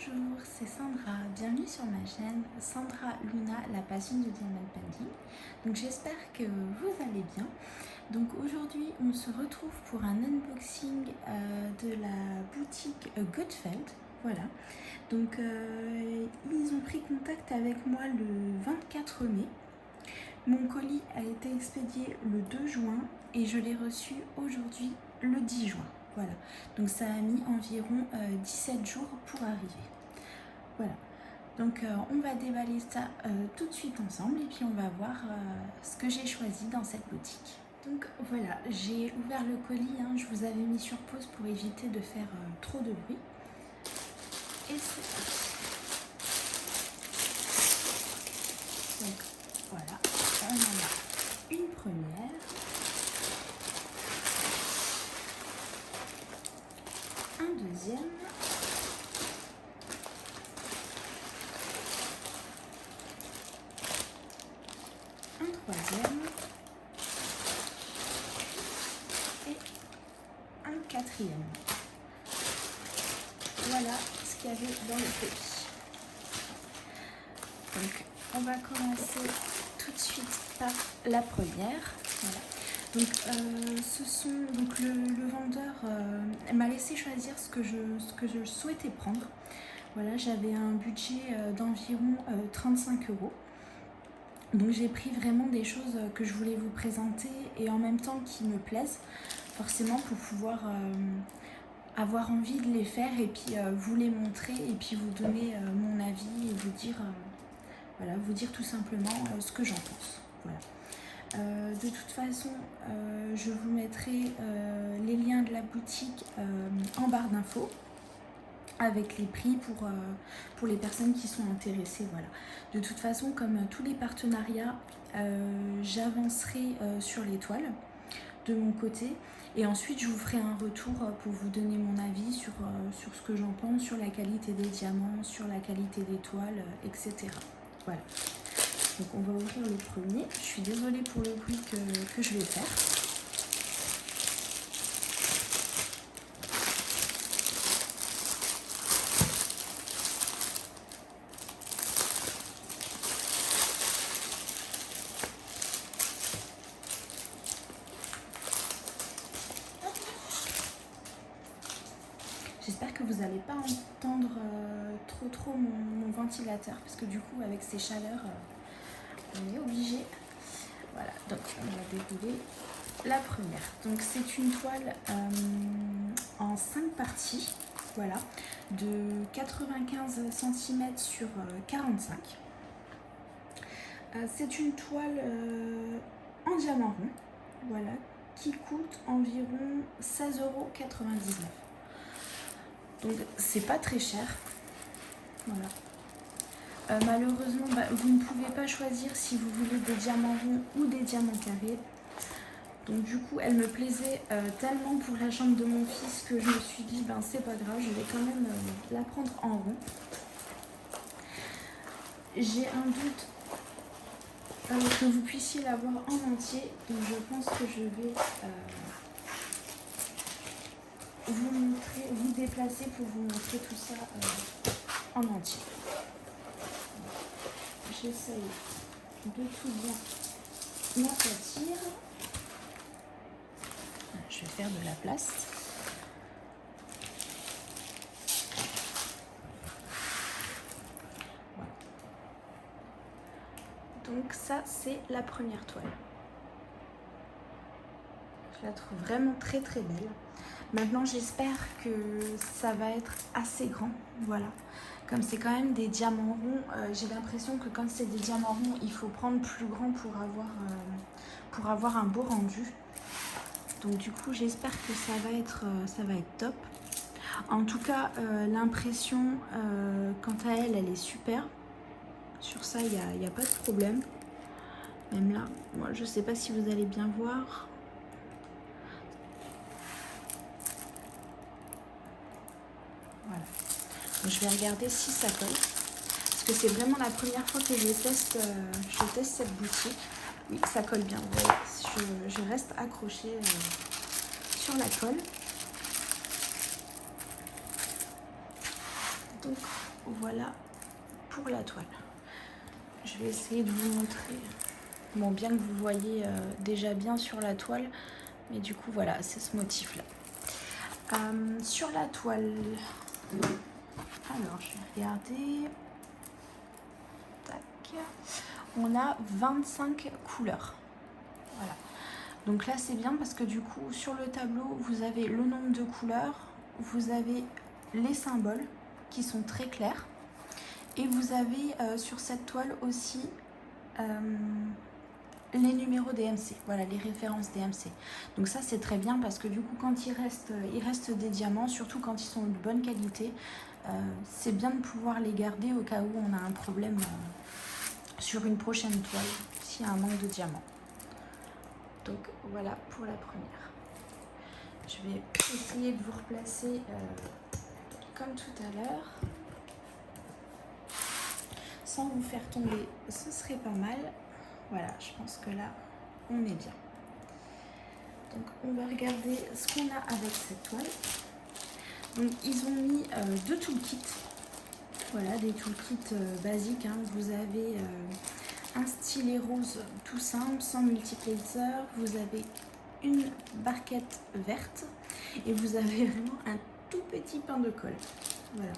Bonjour, c'est Sandra, bienvenue sur ma chaîne Sandra Luna, la passion du diamond painting. Donc j'espère que vous allez bien. Donc aujourd'hui on se retrouve pour un unboxing de la boutique Gottfeld. Voilà, donc ils ont pris contact avec moi le 24 mai. Mon colis a été expédié le 2 juin et je l'ai reçu aujourd'hui le 10 juin. Voilà, donc ça a mis environ 17 jours pour arriver. Voilà, donc on va déballer ça tout de suite ensemble et puis on va voir ce que j'ai choisi dans cette boutique. Donc voilà, j'ai ouvert le colis, hein, je vous avais mis sur pause pour éviter de faire trop de bruit. Et c'est parti. Donc voilà, on en a une première. Un deuxième. Un troisième. Et un quatrième. Voilà ce qu'il y avait dans le colis. Donc on va commencer tout de suite par la première. Voilà. Donc, le vendeur m'a laissé choisir ce que je souhaitais prendre. Voilà, j'avais un budget d'environ 35 €. Donc j'ai pris vraiment des choses que je voulais vous présenter et en même temps qui me plaisent, forcément pour pouvoir avoir envie de les faire et puis vous les montrer et puis vous donner mon avis et vous dire, voilà, vous dire tout simplement ce que j'en pense. Voilà. De toute façon, je vous mettrai les liens de la boutique en barre d'infos avec les prix pour les personnes qui sont intéressées. Voilà. De toute façon, comme tous les partenariats, j'avancerai sur les toiles de mon côté et ensuite je vous ferai un retour pour vous donner mon avis sur ce que j'en pense, sur la qualité des diamants, sur la qualité des toiles, etc. Voilà. Donc on va ouvrir le premier. Je suis désolée pour le bruit que je vais faire. J'espère que vous n'allez pas entendre trop mon ventilateur parce que du coup avec ces chaleurs on est obligé. Voilà, donc on va dérouler la première. Donc c'est une toile en 5 parties, voilà, de 95 cm sur 45. C'est une toile en diamant rond, voilà, qui coûte environ 16,99 €. Donc c'est pas très cher, voilà. Malheureusement, vous ne pouvez pas choisir si vous voulez des diamants ronds ou des diamants carrés. Donc du coup, elle me plaisait tellement pour la chambre de mon fils que je me suis dit, c'est pas grave, je vais quand même la prendre en rond. J'ai un doute que vous puissiez la voir en entier, donc je pense que je vais vous montrer, vous déplacer pour vous montrer tout ça en entier. J'essaye de tout bien m'aplatir. Je vais faire de la place. Voilà. Donc ça, c'est la première toile. Je la trouve vraiment très belle. Maintenant, j'espère que ça va être assez grand. Voilà. Comme c'est quand même des diamants ronds, j'ai l'impression que quand c'est des diamants ronds, il faut prendre plus grand pour avoir un beau rendu. Donc du coup, j'espère que ça va être top. En tout cas, l'impression, quant à elle, elle est super. Sur ça, il n'y a pas de problème. Même là, moi, je ne sais pas si vous allez bien voir. Voilà. Donc, je vais regarder si ça colle. Parce que c'est vraiment la première fois que je teste cette boutique. Oui, ça colle bien. Vous voyez, je reste accrochée sur la colle. Donc voilà pour la toile. Je vais essayer de vous montrer, bon, bien que vous voyez déjà bien sur la toile, mais du coup voilà, c'est ce motif là. Sur la toile, alors je vais regarder, tac, on a 25 couleurs, voilà. Donc là c'est bien parce que du coup sur le tableau vous avez le nombre de couleurs, vous avez les symboles qui sont très clairs et vous avez sur cette toile aussi les numéros DMC, voilà, les références DMC. Donc ça c'est très bien parce que du coup quand il reste des diamants, surtout quand ils sont de bonne qualité, c'est bien de pouvoir les garder au cas où on a un problème sur une prochaine toile, s'il y a un manque de diamants. Donc voilà pour la première. Je vais essayer de vous replacer comme tout à l'heure. Sans vous faire tomber, ce serait pas mal. Voilà, je pense que là, on est bien. Donc on va regarder ce qu'on a avec cette toile. Donc ils ont mis deux toolkits. Voilà, des toolkits basiques, hein. Vous avez un stylet rose tout simple, sans multiplacer. Vous avez une barquette verte et vous avez vraiment un tout petit pain de colle. Voilà.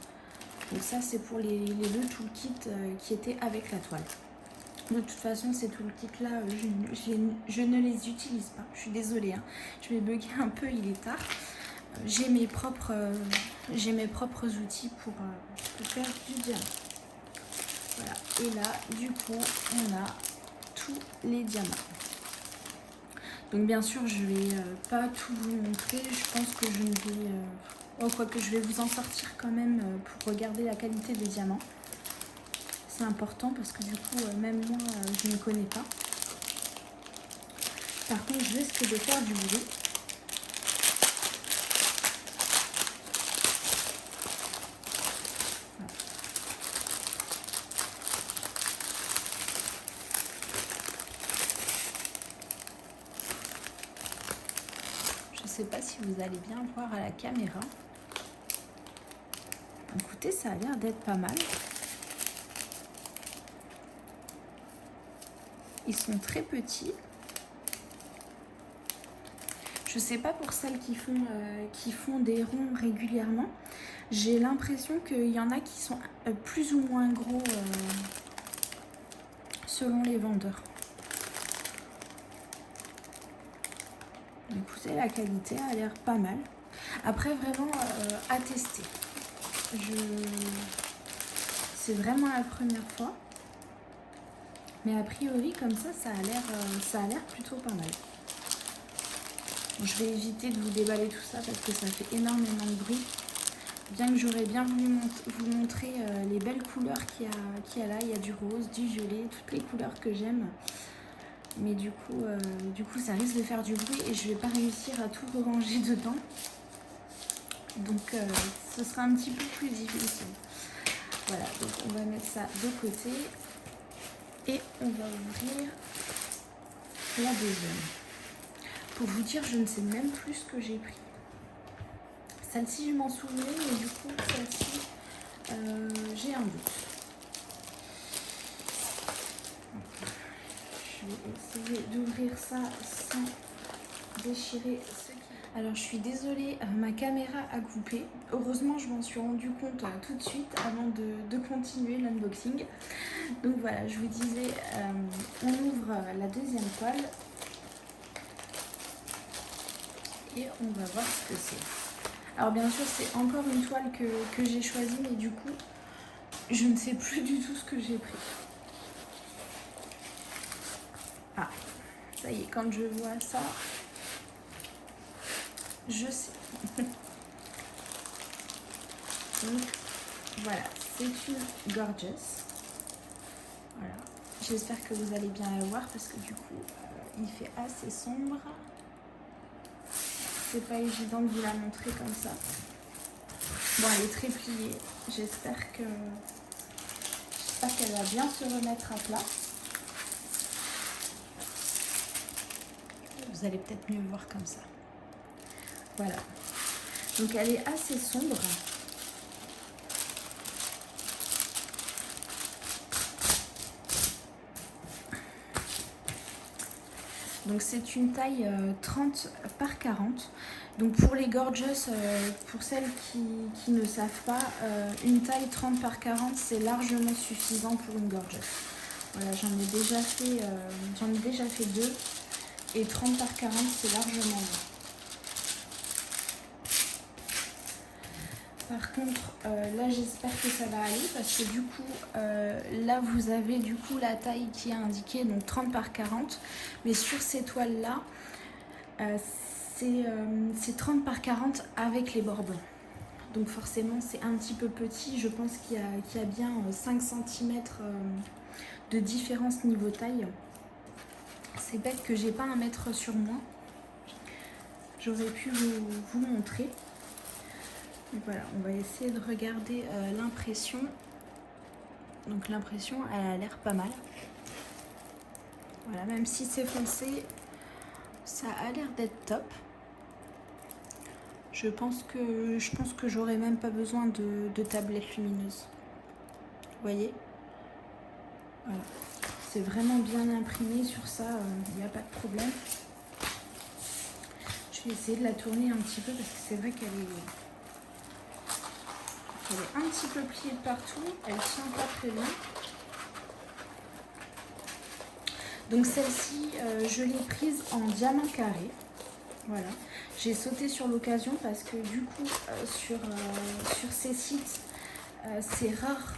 Donc ça c'est pour les deux toolkits qui étaient avec la toile. De toute façon ces toolkits là je ne les utilise pas. Je suis désolée, hein. Je vais bugger un peu, il est tard. J'ai mes propres outils pour faire du diamant. Voilà. Et là du coup on a tous les diamants. Donc bien sûr je vais pas tout vous montrer. Je pense que je ne vais... quoique je vais vous en sortir quand même pour regarder la qualité des diamants. C'est important parce que du coup, même moi, je ne connais pas. Par contre, je risque de faire du bruit. Voilà. Je ne sais pas si vous allez bien voir à la caméra. Écoutez, ça a l'air d'être pas mal. Ils sont très petits. Je sais pas pour celles qui font des ronds régulièrement. J'ai l'impression qu'il y en a qui sont plus ou moins gros selon les vendeurs. Écoutez, la qualité a l'air pas mal. Après, vraiment à tester. C'est vraiment la première fois. Mais a priori, comme ça a l'air plutôt pas mal. Je vais éviter de vous déballer tout ça parce que ça fait énormément de bruit. Bien que j'aurais bien voulu vous montrer les belles couleurs qu'il y a là. Il y a du rose, du violet, toutes les couleurs que j'aime. Mais du coup, ça risque de faire du bruit et je vais pas réussir à tout ranger dedans. Donc, ce sera un petit peu plus difficile. Voilà, donc on va mettre ça de côté. Et on va ouvrir la deuxième. Pour vous dire, je ne sais même plus ce que j'ai pris. Celle-ci, je m'en souvenais, mais du coup, celle-ci, j'ai un doute. Je vais essayer d'ouvrir ça sans déchirer ce qui... Alors, je suis désolée, ma caméra a coupé. Heureusement, je m'en suis rendu compte tout de suite avant de continuer l'unboxing. Donc voilà, je vous disais, on ouvre la deuxième toile et on va voir ce que c'est. Alors bien sûr, c'est encore une toile que j'ai choisie, mais du coup, je ne sais plus du tout ce que j'ai pris. Ah, ça y est, quand je vois ça, je sais. Donc voilà, c'est une Gorgeous. Voilà, j'espère que vous allez bien la voir parce que du coup, il fait assez sombre. C'est pas évident de vous la montrer comme ça. Bon, elle est très pliée. J'espère qu'elle va bien se remettre à plat. Vous allez peut-être mieux voir comme ça. Voilà. Donc elle est assez sombre. Donc c'est une taille 30 par 40. Donc pour les gorgeous, pour celles qui ne savent pas, une taille 30 par 40 c'est largement suffisant pour une gorgeous. Voilà, j'en ai déjà fait deux et 30 par 40 c'est largement bon. Par contre, là j'espère que ça va aller parce que du coup, là vous avez du coup la taille qui est indiquée, donc 30 par 40. Mais sur ces toiles là, c'est 30 par 40 avec les bords blancs. Donc forcément c'est un petit peu petit, je pense qu'il y a bien 5 cm de différence niveau taille. C'est bête que j'ai pas un mètre sur moi. J'aurais pu vous montrer. Voilà, on va essayer de regarder l'impression. Donc l'impression, elle a l'air pas mal. Voilà, même si c'est foncé, ça a l'air d'être top. Je pense que j'aurais même pas besoin de tablette lumineuse. Vous voyez? Voilà. C'est vraiment bien imprimé sur ça, il n'y a pas de problème. Je vais essayer de la tourner un petit peu parce que c'est vrai qu'elle est un petit peu pliée de partout, elle tient pas très bien. Donc celle-ci, je l'ai prise en diamant carré. Voilà, j'ai sauté sur l'occasion parce que du coup, sur ces sites, c'est rare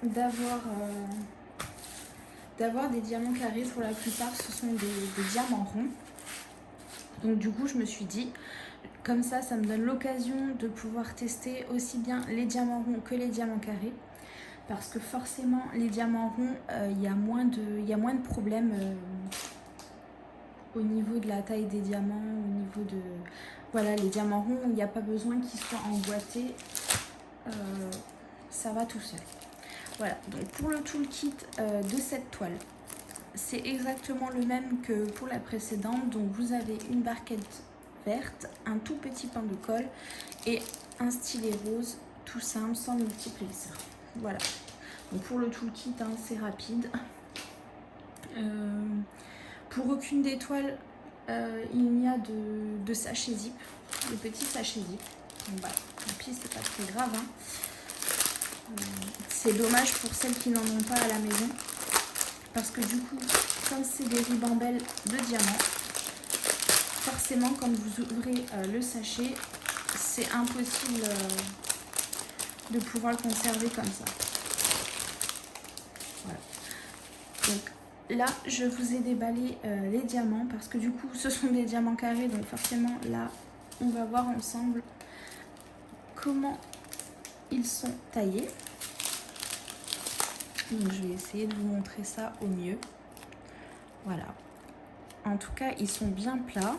d'avoir des diamants carrés. Pour la plupart, ce sont des diamants ronds. Donc du coup, je me suis dit, comme ça me donne l'occasion de pouvoir tester aussi bien les diamants ronds que les diamants carrés. Parce que forcément, les diamants ronds, il y a moins de problèmes au niveau de la taille des diamants, au niveau de... Voilà, les diamants ronds, il n'y a pas besoin qu'ils soient emboîtés. Ça va tout seul. Voilà, donc pour le toolkit de cette toile, c'est exactement le même que pour la précédente. Donc vous avez une barquette verte, un tout petit pain de colle et un stylet rose, tout simple, sans multiples glisseurs. Voilà, donc pour le toolkit, hein, c'est rapide. Pour aucune des toiles, il n'y a de sachet zip, de petits sachets zip. Donc bah, tant pis, c'est pas très grave. Hein. C'est dommage pour celles qui n'en ont pas à la maison. Parce que du coup, comme c'est des ribambelles de diamants, forcément, quand vous ouvrez le sachet, c'est impossible de pouvoir le conserver comme ça. Voilà. Donc là, je vous ai déballé les diamants parce que du coup, ce sont des diamants carrés. Donc forcément, là, on va voir ensemble comment ils sont taillés. Donc je vais essayer de vous montrer ça au mieux. Voilà. En tout cas, ils sont bien plats.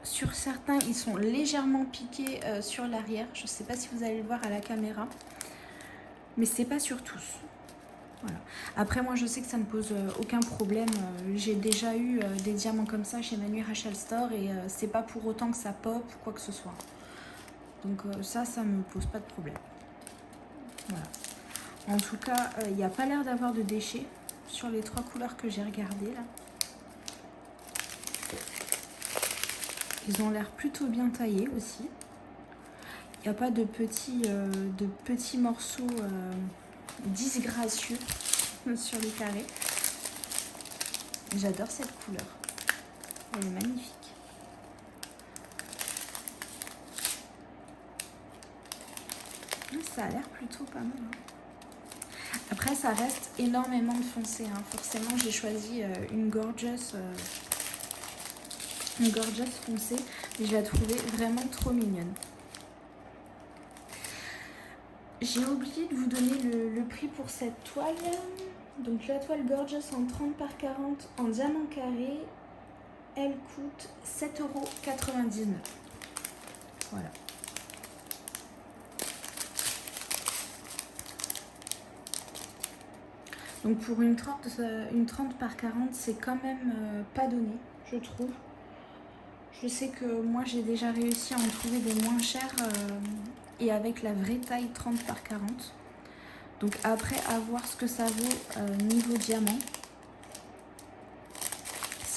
Sur certains, ils sont légèrement piqués sur l'arrière. Je ne sais pas si vous allez le voir à la caméra. Mais c'est pas sur tous. Voilà. Après, moi, je sais que ça ne pose aucun problème. J'ai déjà eu des diamants comme ça chez Manu Rachel Store et c'est pas pour autant que ça pop ou quoi que ce soit. Donc ça me pose pas de problème. Voilà. En tout cas, il n'y a pas l'air d'avoir de déchets sur les 3 couleurs que j'ai regardées là. Ils ont l'air plutôt bien taillés aussi. Il n'y a pas de petits morceaux disgracieux sur les carrés. J'adore cette couleur. Elle est magnifique. Ça a l'air plutôt pas mal. Hein. Après, ça reste énormément de foncé. Hein. Forcément, j'ai choisi une gorgeous foncée. Et je la trouvais vraiment trop mignonne. J'ai oublié de vous donner le prix pour cette toile. Donc la toile gorgeous en 30 par 40 en diamant carré, elle coûte 7,99 €. Voilà. Donc pour une 30 par 40, c'est quand même pas donné, je trouve. Je sais que moi j'ai déjà réussi à en trouver des moins chers et avec la vraie taille 30 par 40. Donc après, à voir ce que ça vaut niveau diamant.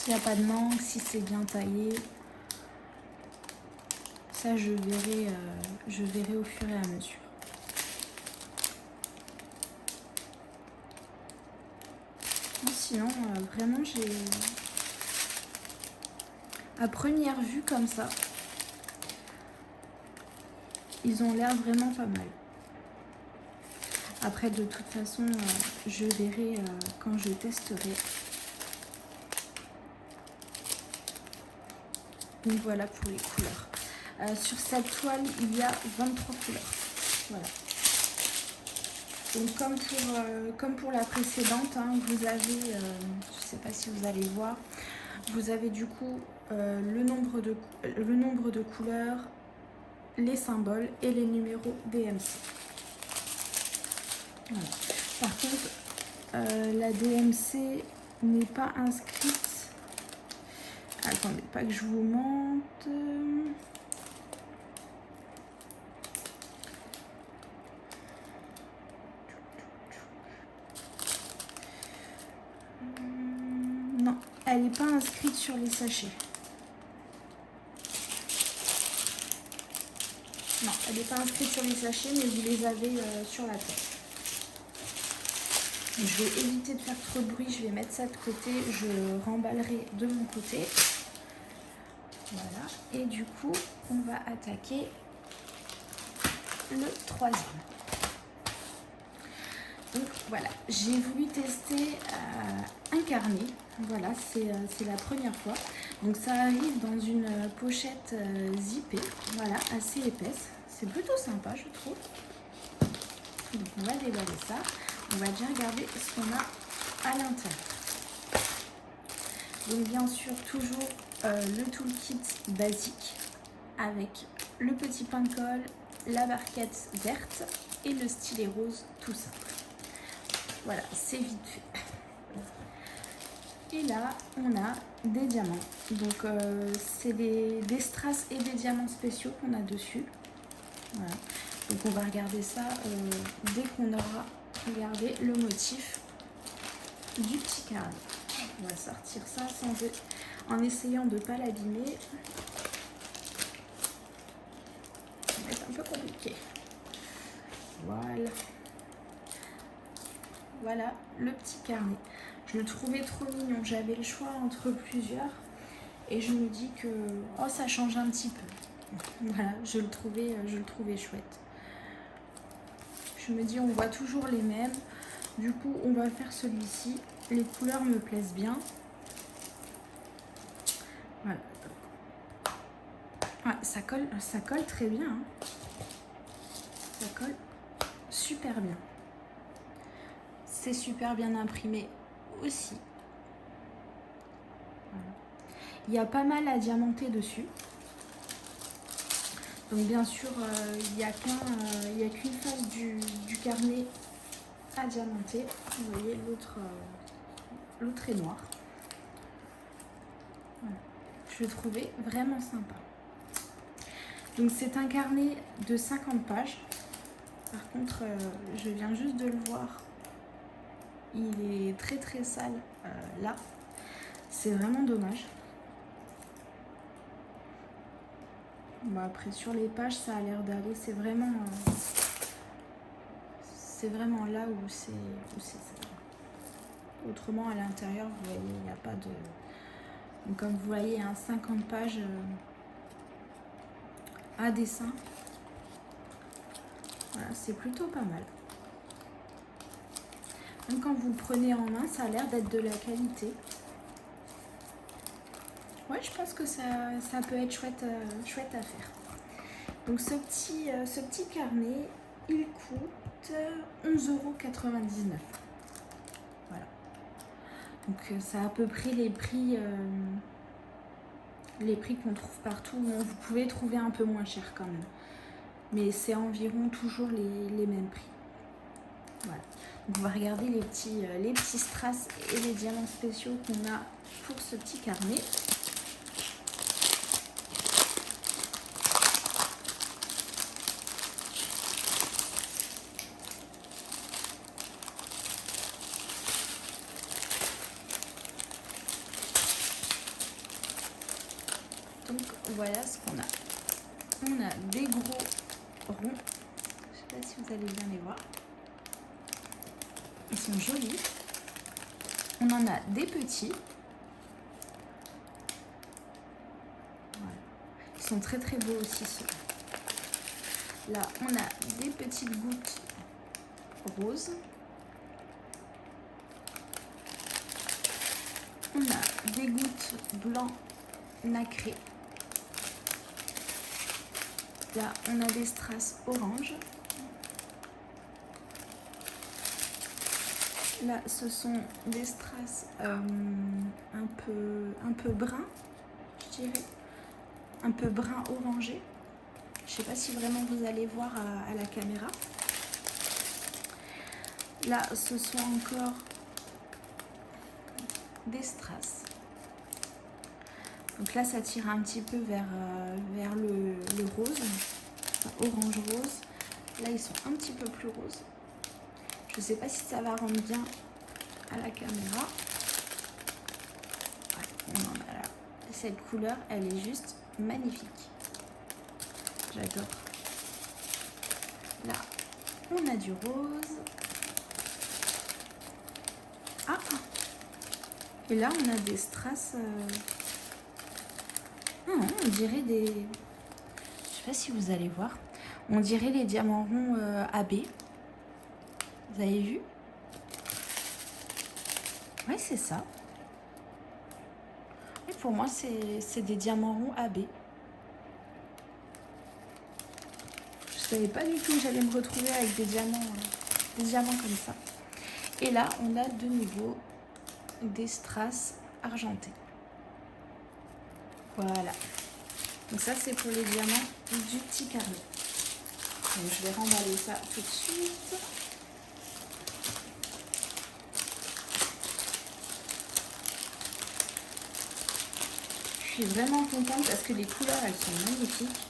s'il n'y a pas de manque, si c'est bien taillé. Ça, je verrai au fur et à mesure. Sinon, vraiment, à première vue comme ça, ils ont l'air vraiment pas mal. Après, de toute façon, je verrai quand je testerai. Donc voilà pour les couleurs. Sur cette toile, il y a 23 couleurs. Voilà. Donc comme pour la précédente, hein, vous avez, je ne sais pas si vous allez voir, vous avez du coup le nombre de couleurs, les symboles et les numéros DMC. Voilà. Par contre, la DMC n'est pas inscrite. Attendez, pas que je vous mente. Non, elle n'est pas inscrite sur les sachets. Non, elle n'est pas inscrite sur les sachets, mais vous les avez sur la tête. Je vais éviter de faire trop de bruit, je vais mettre ça de côté, je remballerai de mon côté. Voilà, et du coup, on va attaquer le troisième. Donc voilà, j'ai voulu tester un carnet. Voilà, c'est la première fois. Donc ça arrive dans une pochette zippée, voilà, assez épaisse. C'est plutôt sympa, je trouve. Donc on va déballer ça. On va déjà regarder ce qu'on a à l'intérieur. Donc bien sûr, toujours le toolkit basique avec le petit pain de colle, la barquette verte et le stylet rose tout simple. Voilà, c'est vite fait. Et là, on a des diamants. Donc c'est des strass et des diamants spéciaux qu'on a dessus. Voilà. Donc on va regarder ça dès qu'on aura regardé le motif du petit carnet. On va sortir ça en essayant de ne pas l'abîmer. Ça va être un peu compliqué. Voilà. Voilà le petit carnet. Je le trouvais trop mignon. J'avais le choix entre plusieurs. Et je me dis que oh, ça change un petit peu. Voilà, je le trouvais chouette. Je me dis on voit toujours les mêmes. Du coup, on va faire celui-ci. Les couleurs me plaisent bien. Voilà. Ouais, ça colle très bien. Hein. Ça colle super bien. C'est super bien imprimé aussi. Voilà. Il y a pas mal à diamanter dessus. Donc bien sûr, il n'y a qu'une face du carnet à diamanter. Vous voyez, l'autre est noir. Voilà. Je le trouvais vraiment sympa. Donc c'est un carnet de 50 pages. Par contre, je viens juste de le voir. Il est très très sale là. C'est vraiment dommage. Bon, après sur les pages ça a l'air d'aller. C'est vraiment là où c'est ça. Autrement à l'intérieur vous voyez il n'y a pas de. Donc, comme vous voyez, 50 pages à dessin. Voilà, c'est plutôt pas mal. Même quand vous le prenez en main, ça a l'air d'être de la qualité. Ouais, je pense que ça peut être chouette à faire. Donc ce petit carnet, il coûte 11,99 €. Voilà. Donc c'est à peu près les prix qu'on trouve partout. Bon, vous pouvez trouver un peu moins cher quand même. Mais c'est environ toujours les mêmes prix. Voilà. Donc on va regarder les petits strass et les diamants spéciaux qu'on a pour ce petit carnet. voilà ce qu'on a. On a des gros ronds. Je ne sais pas si vous allez bien les voir. Ils sont jolis. On en a des petits. Voilà. Ils sont très très beaux aussi ceux-là. Là, on a des petites gouttes roses. On a des gouttes blanc nacré. Là, on a des strass orange. Là, ce sont des strass un peu bruns, je dirais. Un peu brun orangé. Je ne sais pas si vraiment vous allez voir à la caméra. Là, ce sont encore des strass. Donc là, ça tire un petit peu vers le rose, enfin, orange rose. Là, ils sont un petit peu plus roses. Je ne sais pas si ça va rendre bien à la caméra. Ouais, on en a là. Cette couleur, elle est juste magnifique. J'adore. Là, on a du rose. Ah! Et là, on a des strass. On dirait des... Je sais pas si vous allez voir. On dirait les diamants ronds AB. Vous avez vu? Ouais, c'est ça. Et pour moi, c'est des diamants ronds AB. Je savais pas du tout que j'allais me retrouver avec des diamants comme ça. Et là, on a de nouveau des strass argentés. Voilà. Donc ça, c'est pour les diamants du petit carnet. Donc je vais remballer ça tout de suite. Je suis vraiment contente parce que les couleurs, elles sont magnifiques.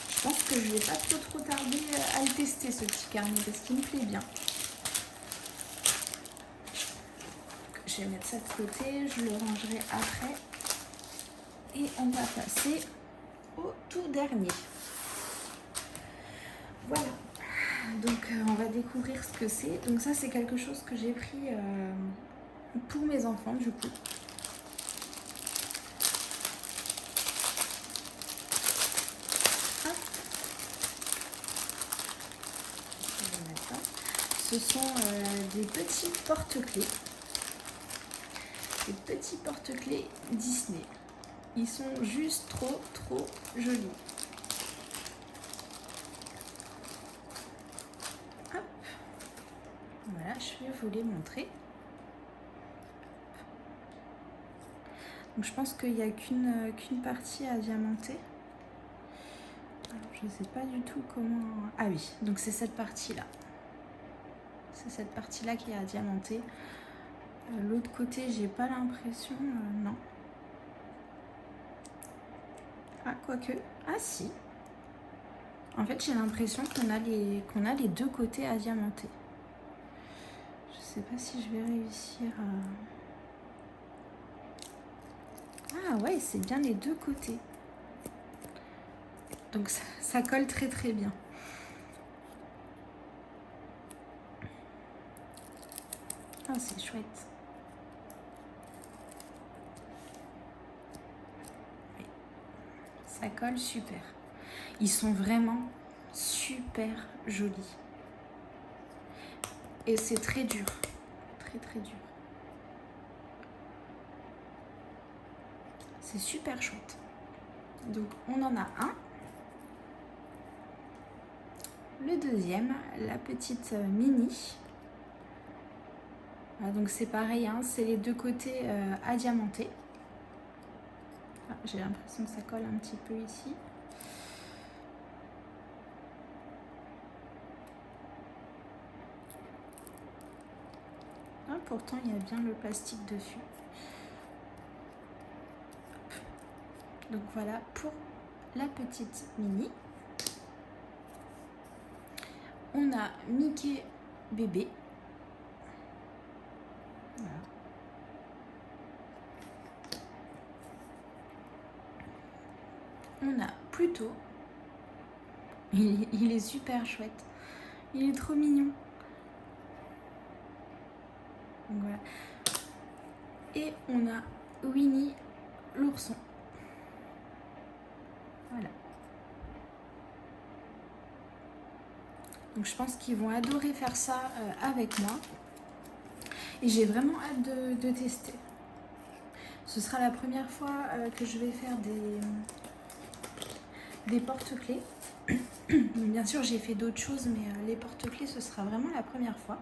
Je pense que je ne vais pas trop tarder à le tester, ce petit carnet, parce qu'il me plaît bien. Je vais mettre ça de côté, je le rangerai après. Et on va passer au tout dernier. Voilà. Donc on va découvrir ce que c'est. Donc ça, c'est quelque chose que j'ai pris pour mes enfants, du coup. Ce sont des petits porte-clés. Des petits porte-clés Disney. Ils sont juste trop jolis. Hop. Voilà, je vais vous les montrer. Donc je pense qu'il n'y a qu'une partie à diamanter. Alors, je ne sais pas du tout comment... Ah oui, donc c'est cette partie-là. C'est cette partie-là qui est à diamanter. L'autre côté, j'ai pas l'impression... non. Ah, quoique... Ah si. En fait, j'ai l'impression qu'on a les deux côtés à diamanter. Je sais pas si je vais réussir à... Ah ouais, c'est bien les deux côtés. Donc ça colle très bien. Ah, c'est chouette. Oui. Ça colle super. Ils sont vraiment super jolis. Et c'est très dur. Très dur. C'est super chouette. Donc on en a un. Le deuxième, la petite mini. Voilà, donc c'est pareil, hein, c'est les deux côtés à diamanter. Ah, j'ai l'impression que ça colle un petit peu ici. Ah, pourtant, il y a bien le plastique dessus. Donc voilà pour la petite mini. On a Mickey bébé. Voilà. Pluto. Il est super chouette. Il est trop mignon. Donc voilà. Et on a Winnie l'ourson. Voilà. Donc je pense qu'ils vont adorer faire ça avec moi. Et j'ai vraiment hâte de tester. Ce sera la première fois que je vais faire des porte-clés. Bien sûr, j'ai fait d'autres choses, mais les porte-clés, ce sera vraiment la première fois.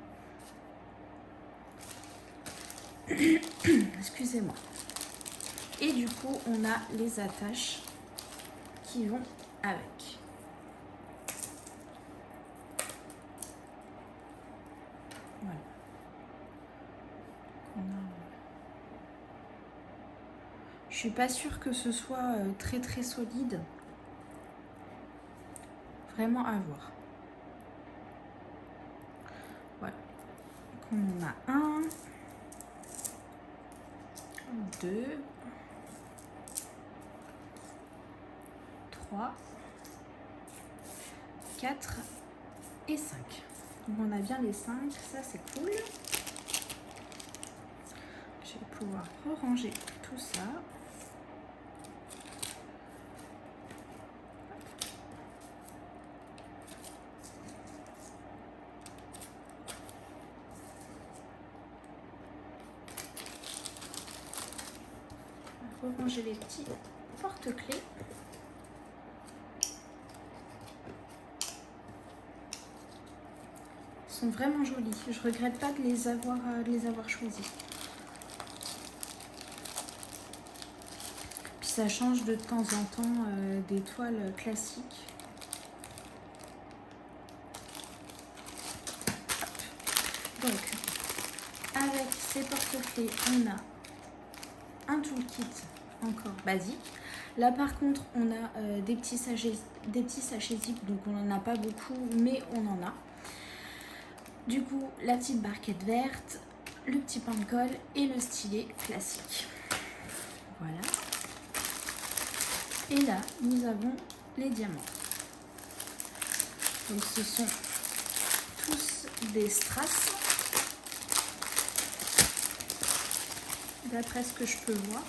Excusez-moi. Et du coup, on a les attaches qui vont avec. Voilà. Je suis pas sûre que ce soit très très solide. Vraiment à voir. Voilà. Donc on en a un, deux, trois, 4 et 5. Donc on a bien les 5, ça c'est cool. Je vais pouvoir ranger tout ça. Ranger les petits porte-clés. Ils sont vraiment jolis. Je regrette pas de les avoir choisis. Puis ça change de temps en temps des toiles classiques. Donc, avec ces porte-clés, on a un toolkit encore basique. Là par contre on a des petits sachets zip, donc on n'en a pas beaucoup mais on en a. Du coup la petite barquette verte, le petit pain de colle et le stylet classique. Voilà. Et là nous avons les diamants. Donc ce sont tous des strass d'après ce que je peux voir.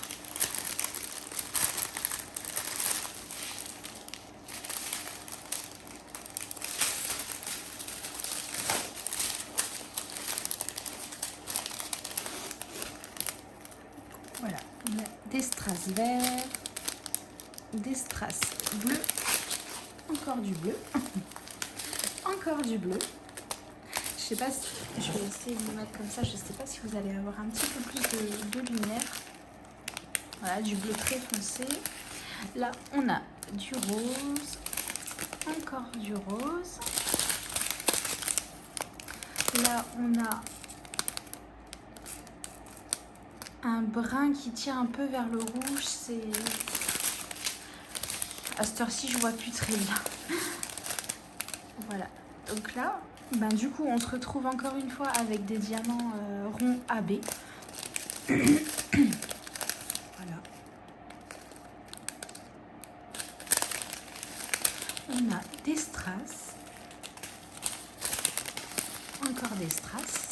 Voilà, on a des strass verts, des strass bleus, encore du bleu, encore du bleu. Je sais pas si je vais essayer de le mettre comme ça, je sais pas si vous allez avoir un petit peu plus de lumière. Voilà, du bleu très foncé. Là, on a du rose, encore du rose. Là, on a un brun qui tire un peu vers le rouge. C'est à cette heure-ci, je vois plus très bien. Voilà. Donc là, ben, du coup, on se retrouve encore une fois avec des diamants ronds AB. Voilà. On a des strass. Encore des strass.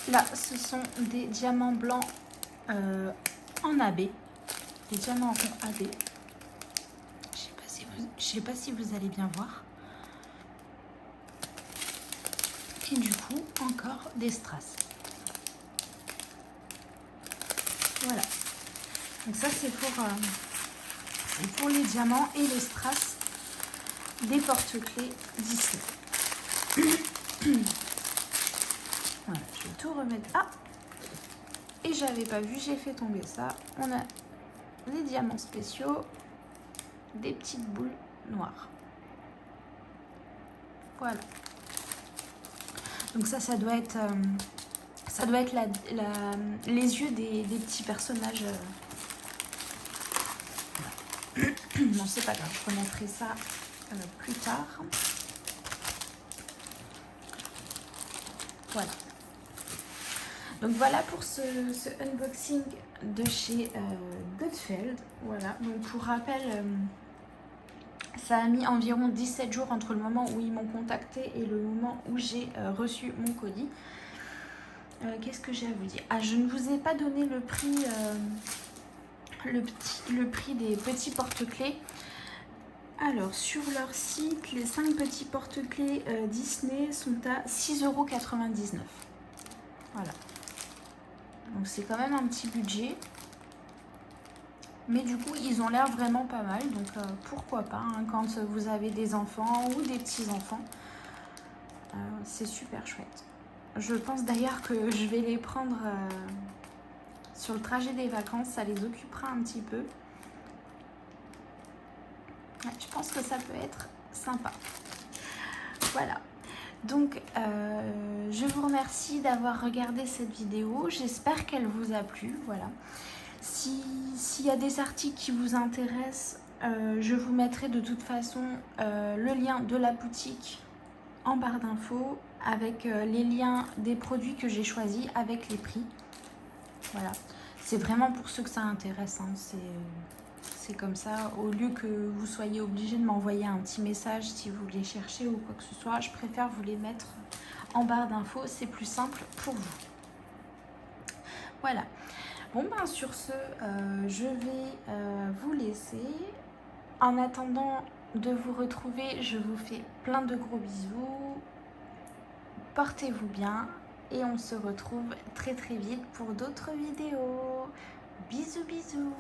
Là, ce sont des diamants blancs en AB. Des diamants ronds AB. Je sais pas si vous allez bien voir. Et du coup, encore des strass. Voilà. Donc ça, c'est pour les diamants et les strass des porte-clés Disney. Voilà, je vais tout remettre. Ah! Et j'avais pas vu, j'ai fait tomber ça. On a des diamants spéciaux, des petites boules noires. Voilà. Donc ça doit être les yeux des petits personnages. Non, c'est pas grave, je remettrai ça plus tard. Voilà. Donc voilà pour ce unboxing de chez Gutfeld. Voilà, donc pour rappel, ça a mis environ 17 jours entre le moment où ils m'ont contacté et le moment où j'ai reçu mon colis. Qu'est-ce que j'ai à vous dire? Ah, je ne vous ai pas donné le prix, le prix des petits porte-clés. Alors, sur leur site, les 5 petits porte-clés Disney sont à 6,99 €. Voilà. Donc, c'est quand même un petit budget. Mais du coup, ils ont l'air vraiment pas mal. Donc, pourquoi pas, hein, quand vous avez des enfants ou des petits-enfants. C'est super chouette. Je pense d'ailleurs que je vais les prendre sur le trajet des vacances. Ça les occupera un petit peu. Ouais, je pense que ça peut être sympa. Voilà. Donc, je vous remercie d'avoir regardé cette vidéo. J'espère qu'elle vous a plu. Voilà. S'il y a des articles qui vous intéressent, je vous mettrai de toute façon le lien de la boutique en barre d'infos avec les liens des produits que j'ai choisis avec les prix. Voilà. C'est vraiment pour ceux que ça intéresse. Hein. C'est comme ça. Au lieu que vous soyez obligé de m'envoyer un petit message si vous les cherchez ou quoi que ce soit, je préfère vous les mettre en barre d'infos. C'est plus simple pour vous. Voilà. Bon ben sur ce, je vais vous laisser. En attendant de vous retrouver, je vous fais plein de gros bisous. Portez-vous bien et on se retrouve très très vite pour d'autres vidéos. Bisous bisous.